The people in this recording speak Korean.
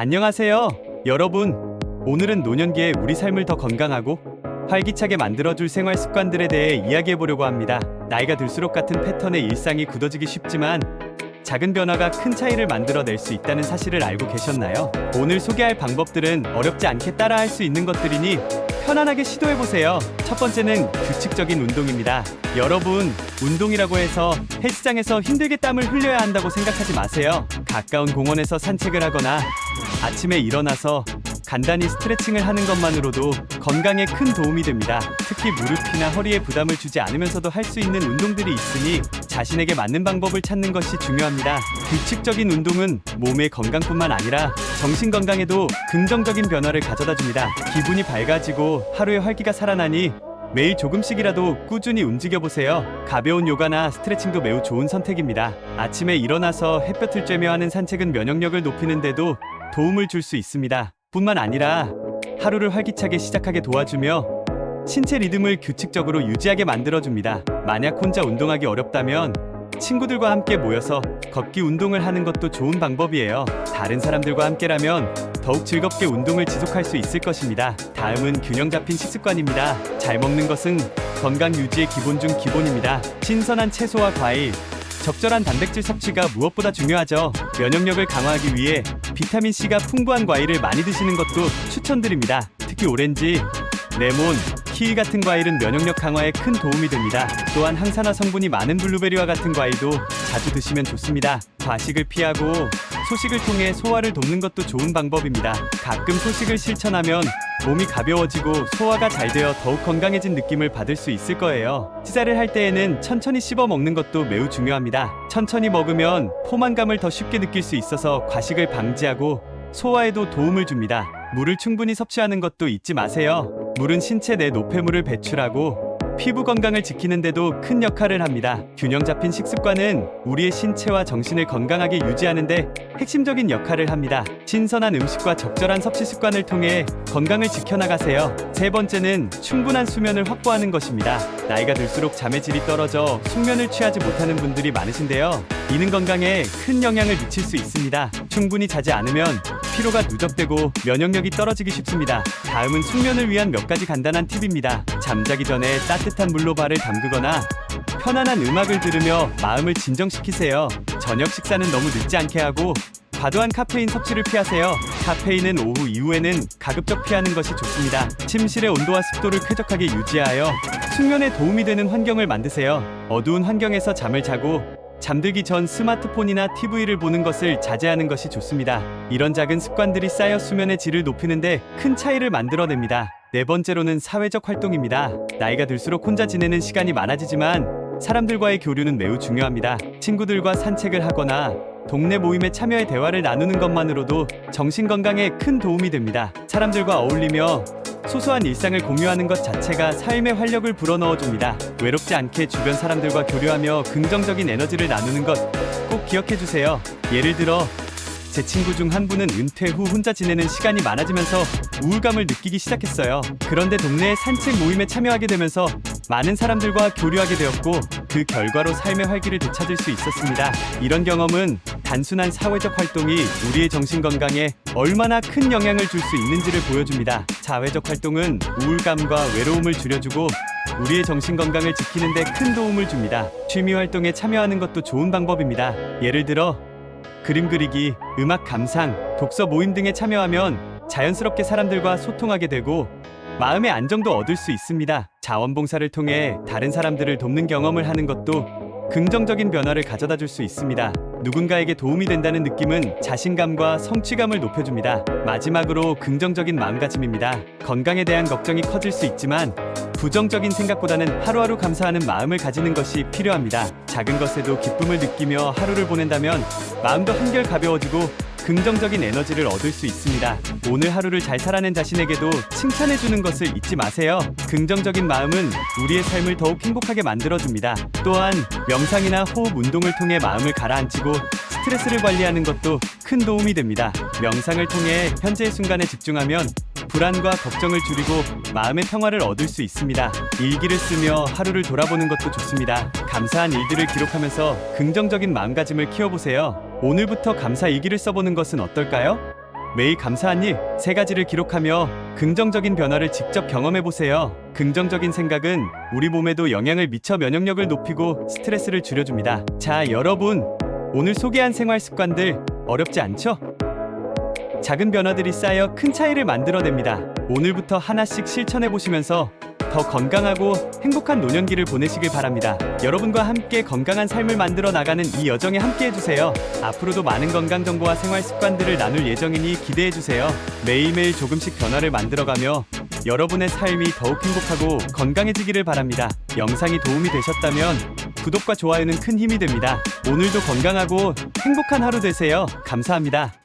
안녕하세요, 여러분. 오늘은 노년기에 우리 삶을 더 건강하고 활기차게 만들어줄 생활 습관들에 대해 이야기해보려고 합니다. 나이가 들수록 같은 패턴의 일상이 굳어지기 쉽지만 작은 변화가 큰 차이를 만들어낼 수 있다는 사실을 알고 계셨나요? 오늘 소개할 방법들은 어렵지 않게 따라할 수 있는 것들이니 편안하게 시도해보세요. 첫 번째는 규칙적인 운동입니다. 여러분, 운동이라고 해서 헬스장에서 힘들게 땀을 흘려야 한다고 생각하지 마세요. 가까운 공원에서 산책을 하거나 아침에 일어나서 간단히 스트레칭을 하는 것만으로도 건강에 큰 도움이 됩니다. 특히 무릎이나 허리에 부담을 주지 않으면서도 할 수 있는 운동들이 있으니 자신에게 맞는 방법을 찾는 것이 중요합니다. 규칙적인 운동은 몸의 건강뿐만 아니라 정신 건강에도 긍정적인 변화를 가져다 줍니다. 기분이 밝아지고 하루의 활기가 살아나니 매일 조금씩이라도 꾸준히 움직여보세요. 가벼운 요가나 스트레칭도 매우 좋은 선택입니다. 아침에 일어나서 햇볕을 쬐며 하는 산책은 면역력을 높이는 데도 도움을 줄 수 있습니다. 뿐만 아니라 하루를 활기차게 시작하게 도와주며 신체 리듬을 규칙적으로 유지하게 만들어줍니다. 만약 혼자 운동하기 어렵다면 친구들과 함께 모여서 걷기 운동을 하는 것도 좋은 방법이에요. 다른 사람들과 함께라면 더욱 즐겁게 운동을 지속할 수 있을 것입니다. 다음은 균형 잡힌 식습관입니다. 잘 먹는 것은 건강 유지의 기본 중 기본입니다. 신선한 채소와 과일, 적절한 단백질 섭취가 무엇보다 중요하죠. 면역력을 강화하기 위해 비타민C가 풍부한 과일을 많이 드시는 것도 추천드립니다. 특히 오렌지, 레몬, 키위 같은 과일은 면역력 강화에 큰 도움이 됩니다. 또한 항산화 성분이 많은 블루베리와 같은 과일도 자주 드시면 좋습니다. 과식을 피하고 소식을 통해 소화를 돕는 것도 좋은 방법입니다. 가끔 소식을 실천하면 몸이 가벼워지고 소화가 잘 되어 더욱 건강해진 느낌을 받을 수 있을 거예요. 식사를 할 때에는 천천히 씹어 먹는 것도 매우 중요합니다. 천천히 먹으면 포만감을 더 쉽게 느낄 수 있어서 과식을 방지하고 소화에도 도움을 줍니다. 물을 충분히 섭취하는 것도 잊지 마세요. 물은 신체 내 노폐물을 배출하고 피부 건강을 지키는 데도 큰 역할을 합니다. 균형 잡힌 식습관은 우리의 신체와 정신을 건강하게 유지하는 데 핵심적인 역할을 합니다. 신선한 음식과 적절한 섭취 습관을 통해 건강을 지켜나가세요. 세 번째는 충분한 수면을 확보하는 것입니다. 나이가 들수록 잠의 질이 떨어져 숙면을 취하지 못하는 분들이 많으신데요. 이는 건강에 큰 영향을 미칠 수 있습니다. 충분히 자지 않으면 피로가 누적되고 면역력이 떨어지기 쉽습니다. 다음은 숙면을 위한 몇 가지 간단한 팁입니다. 잠자기 전에 따뜻한 물로 발을 담그거나 편안한 음악을 들으며 마음을 진정시키세요. 저녁 식사는 너무 늦지 않게 하고 과도한 카페인 섭취를 피하세요. 카페인은 오후 이후에는 가급적 피하는 것이 좋습니다. 침실의 온도와 습도를 쾌적하게 유지하여 숙면에 도움이 되는 환경을 만드세요. 어두운 환경에서 잠을 자고 잠들기 전 스마트폰이나 TV를 보는 것을 자제하는 것이 좋습니다. 이런 작은 습관들이 쌓여 수면의 질을 높이는데 큰 차이를 만들어냅니다. 네 번째로는 사회적 활동입니다. 나이가 들수록 혼자 지내는 시간이 많아지지만 사람들과의 교류는 매우 중요합니다. 친구들과 산책을 하거나 동네 모임에 참여해 대화를 나누는 것만으로도 정신 건강에 큰 도움이 됩니다. 사람들과 어울리며 소소한 일상을 공유하는 것 자체가 삶의 활력을 불어넣어줍니다. 외롭지 않게 주변 사람들과 교류하며 긍정적인 에너지를 나누는 것 꼭 기억해주세요. 예를 들어 제 친구 중 한 분은 은퇴 후 혼자 지내는 시간이 많아지면서 우울감을 느끼기 시작했어요. 그런데 동네 산책 모임에 참여하게 되면서 많은 사람들과 교류하게 되었고 그 결과로 삶의 활기를 되찾을 수 있었습니다. 이런 경험은 단순한 사회적 활동이 우리의 정신 건강에 얼마나 큰 영향을 줄 수 있는지를 보여줍니다. 사회적 활동은 우울감과 외로움을 줄여주고 우리의 정신 건강을 지키는 데 큰 도움을 줍니다. 취미 활동에 참여하는 것도 좋은 방법입니다. 예를 들어 그림 그리기, 음악 감상, 독서 모임 등에 참여하면 자연스럽게 사람들과 소통하게 되고 마음의 안정도 얻을 수 있습니다. 자원봉사를 통해 다른 사람들을 돕는 경험을 하는 것도 긍정적인 변화를 가져다 줄 수 있습니다. 누군가에게 도움이 된다는 느낌은 자신감과 성취감을 높여줍니다. 마지막으로 긍정적인 마음가짐입니다. 건강에 대한 걱정이 커질 수 있지만 부정적인 생각보다는 하루하루 감사하는 마음을 가지는 것이 필요합니다. 작은 것에도 기쁨을 느끼며 하루를 보낸다면 마음도 한결 가벼워지고 긍정적인 에너지를 얻을 수 있습니다. 오늘 하루를 잘 살아낸 자신에게도 칭찬해주는 것을 잊지 마세요. 긍정적인 마음은 우리의 삶을 더욱 행복하게 만들어줍니다. 또한 명상이나 호흡 운동을 통해 마음을 가라앉히고 스트레스를 관리하는 것도 큰 도움이 됩니다. 명상을 통해 현재의 순간에 집중하면 불안과 걱정을 줄이고 마음의 평화를 얻을 수 있습니다. 일기를 쓰며 하루를 돌아보는 것도 좋습니다. 감사한 일들을 기록하면서 긍정적인 마음가짐을 키워보세요. 오늘부터 감사 일기를 써보는 것은 어떨까요? 매일 감사한 일 3가지를 기록하며 긍정적인 변화를 직접 경험해 보세요. 긍정적인 생각은 우리 몸에도 영향을 미쳐 면역력을 높이고 스트레스를 줄여줍니다. 자, 여러분, 오늘 소개한 생활 습관들 어렵지 않죠? 작은 변화들이 쌓여 큰 차이를 만들어냅니다. 오늘부터 하나씩 실천해 보시면서 더 건강하고 행복한 노년기를 보내시길 바랍니다. 여러분과 함께 건강한 삶을 만들어 나가는 이 여정에 함께 해주세요. 앞으로도 많은 건강 정보와 생활 습관들을 나눌 예정이니 기대해 주세요. 매일매일 조금씩 변화를 만들어가며 여러분의 삶이 더욱 행복하고 건강해지기를 바랍니다. 영상이 도움이 되셨다면 구독과 좋아요는 큰 힘이 됩니다. 오늘도 건강하고 행복한 하루 되세요. 감사합니다.